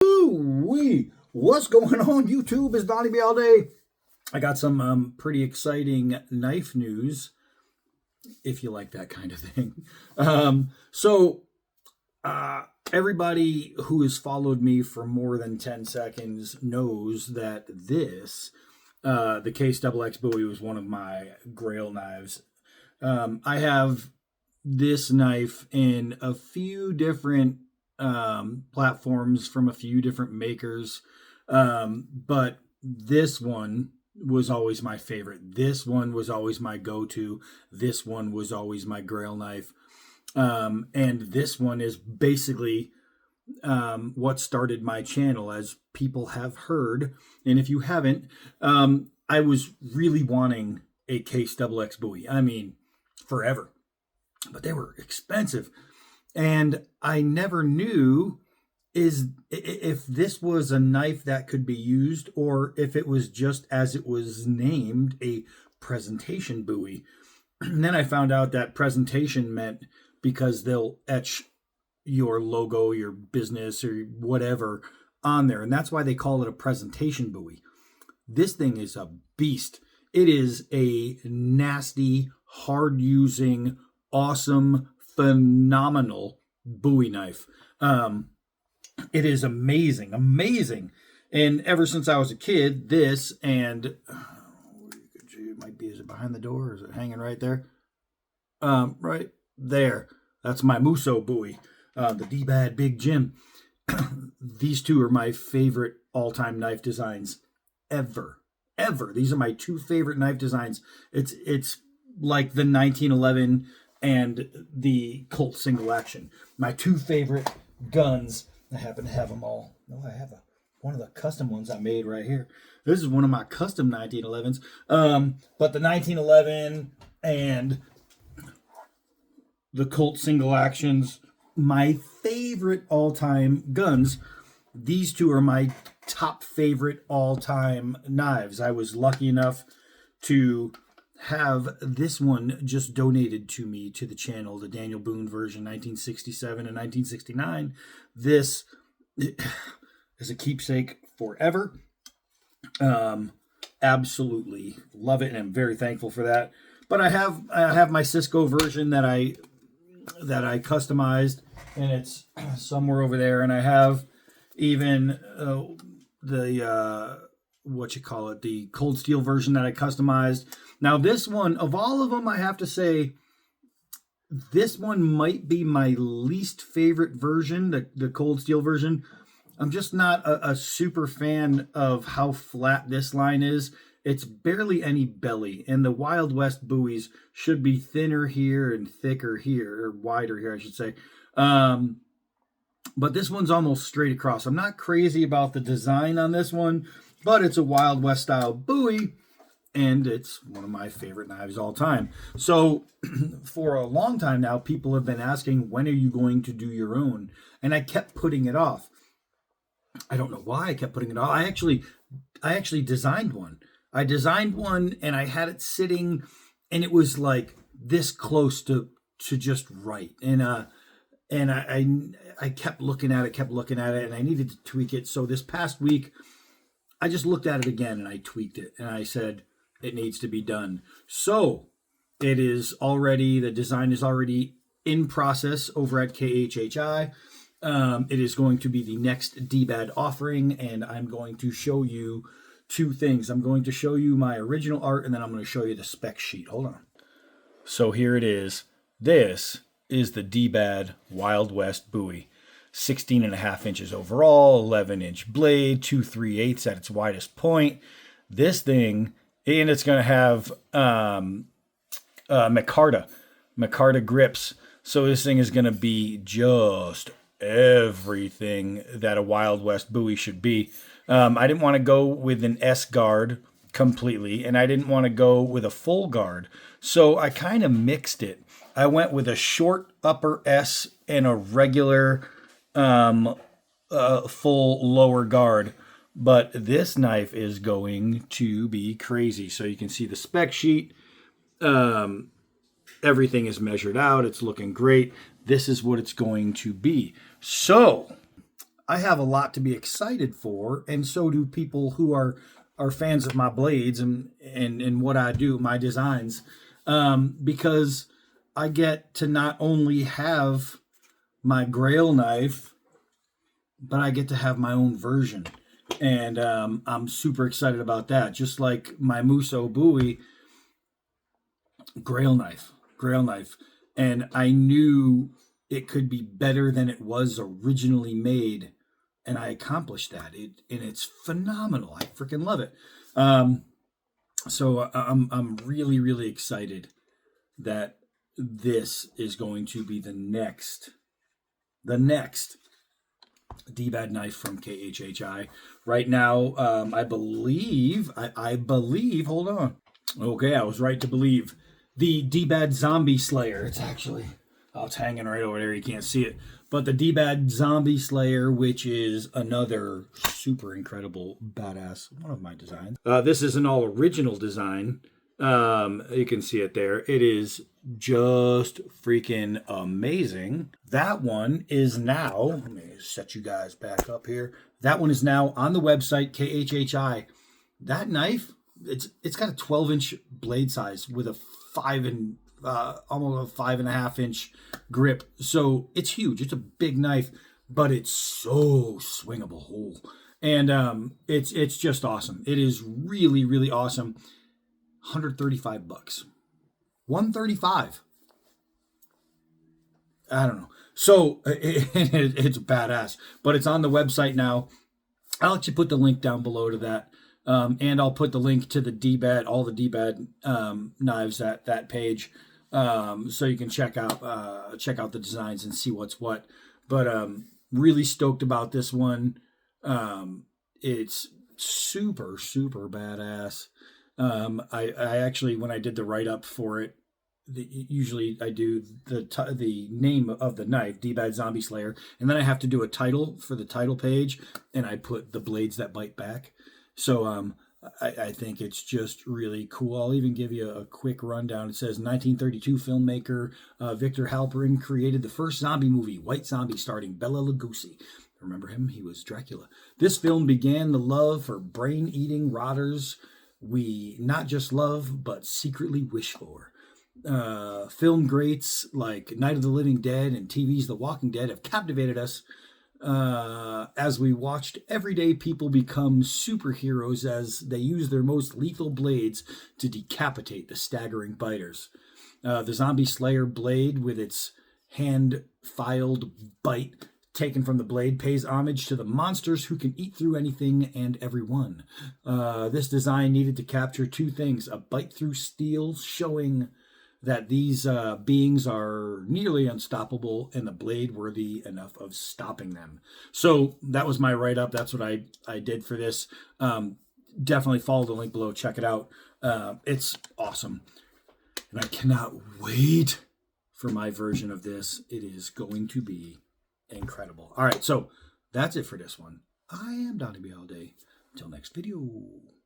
Ooh-wee. What's going on, YouTube? It's Donnie all day. I got some pretty exciting knife news, if you like that kind of thing. So, everybody who has followed me for more than 10 seconds knows that the Case XX Bowie was one of my grail knives. I have this knife in a few different platforms from a few different makers. But this one was always my favorite. This one was always my go-to. This one was always my grail knife. And this one is basically what started my channel, as people have heard. And if you haven't, I was really wanting a Case XX Bowie. I mean, forever. But they were expensive. And I never knew if this was a knife that could be used, or if it was just, as it was named, a presentation Bowie. And then I found out that presentation meant because they'll etch your logo, your business, or whatever on there. And that's why they call it a presentation Bowie. This thing is a beast. It is a nasty, hard-using, awesome, phenomenal Bowie knife. It is amazing, amazing. And ever since I was a kid, this and it might be, is it behind the door, or is it hanging right there? Right there. That's my Musso Bowie, the dbad Big Jim. These two are my favorite all-time knife designs ever. These are my two favorite knife designs. It's like the 1911 and the Colt single action. My two favorite guns. I happen to have them all. No, I have one of the custom ones I made right here. This is one of my custom 1911s. But the 1911 and the Colt single actions, my favorite all-time guns. These two are my top favorite all-time knives. I was lucky enough to have this one just donated to me, to the channel, the Daniel Boone version, 1967 and 1969. This is a keepsake forever. Absolutely love it, and I'm very thankful for that. But I have my Cisco version that I customized, and it's somewhere over there. And I have even the cold steel version that I customized. Now, this one, of all of them, I have to say, this one might be my least favorite version, the cold steel version. I'm just not a super fan of how flat this line is. It's barely any belly, and the Wild West Bowies should be thinner here and thicker here, or wider here, I should say. But this one's almost straight across. I'm not crazy about the design on this one, but it's a Wild West style Bowie, and it's one of my favorite knives all time. So for a long time now, people have been asking, when are you going to do your own? And I kept putting it off. I don't know why I kept putting it off. I actually designed one. I designed one, and I had it sitting, and it was like this close to just right. And I kept looking at it, and I needed to tweak it. So this past week, I just looked at it again, and I tweaked it, and I said, it needs to be done. So it is already, the design is already in process over at KHHI. It is going to be the next dbad offering, and I'm going to show you two things. I'm going to show you my original art, and then I'm going to show you the spec sheet. Hold on. So here it is. This is the dbad Wild West Bowie. 16.5 inches overall, 11-inch blade, 2 3/8 at its widest point. This thing, and it's going to have micarta grips. So this thing is going to be just everything that a Wild West Bowie should be. I didn't want to go with an S guard completely, and I didn't want to go with a full guard. So I kind of mixed it. I went with a short upper S and a regular full lower guard. But this knife is going to be crazy. So you can see the spec sheet. Everything is measured out. It's looking great. This is what it's going to be. So I have a lot to be excited for, and so do people who are fans of my blades and what I do, my designs, because I get to not only have my Grail knife, but I get to have my own version. And I'm super excited about that. Just like my Muso Bowie Grail knife. And I knew it could be better than it was originally made. And I accomplished that. And it's phenomenal. I freaking love it. So I'm really, really excited that this is going to be the next dbad knife from KHHI. Right now, I believe, hold on. Okay, I was right to believe. The dbad Zombie Slayer. It's actually, it's hanging right over there. You can't see it. But the dbad Zombie Slayer, which is another super incredible, badass, one of my designs. This is an all original design. You can see it there. It is just freaking amazing. That one is now, let me set you guys back up here. That one is now on the website, KHHI. That knife, it's got a 12-inch blade size with a almost a 5.5-inch grip. So it's huge. It's a big knife, but it's so swingable. And it's just awesome. It is really, really awesome. $135. $135. I don't know. So it's badass, but it's on the website now. I'll let you put the link down below to that. And I'll put the link to the dbad, all the dbad knives at that page, so you can check out the designs and see what's what. But really stoked about this one. It's super, super badass. I actually, when I did the write up for it, usually I do the name of the knife, dbad Zombie Slayer, and then I have to do a title for the title page, and I put the blades that bite back. So I think it's just really cool. I'll even give you a quick rundown. It says 1932 filmmaker Victor Halperin created the first zombie movie, White Zombie, starring Bela Lugosi. Remember him? He was Dracula. This film began the love for brain-eating rotters we not just love, but secretly wish for. Film greats like Night of the Living Dead and TV's The Walking Dead have captivated us as we watched everyday people become superheroes as they use their most lethal blades to decapitate the staggering biters. The Zombie Slayer blade, with its hand-filed bite taken from the blade, pays homage to the monsters who can eat through anything and everyone. This design needed to capture two things: a bite through steel, showing that these beings are nearly unstoppable, and the blade worthy enough of stopping them. So that was my write-up. That's what I did for this. Definitely follow the link below. Check it out. It's awesome. And I cannot wait for my version of this. It is going to be incredible. All right, so that's it for this one. I am Donnie all day. Until next video.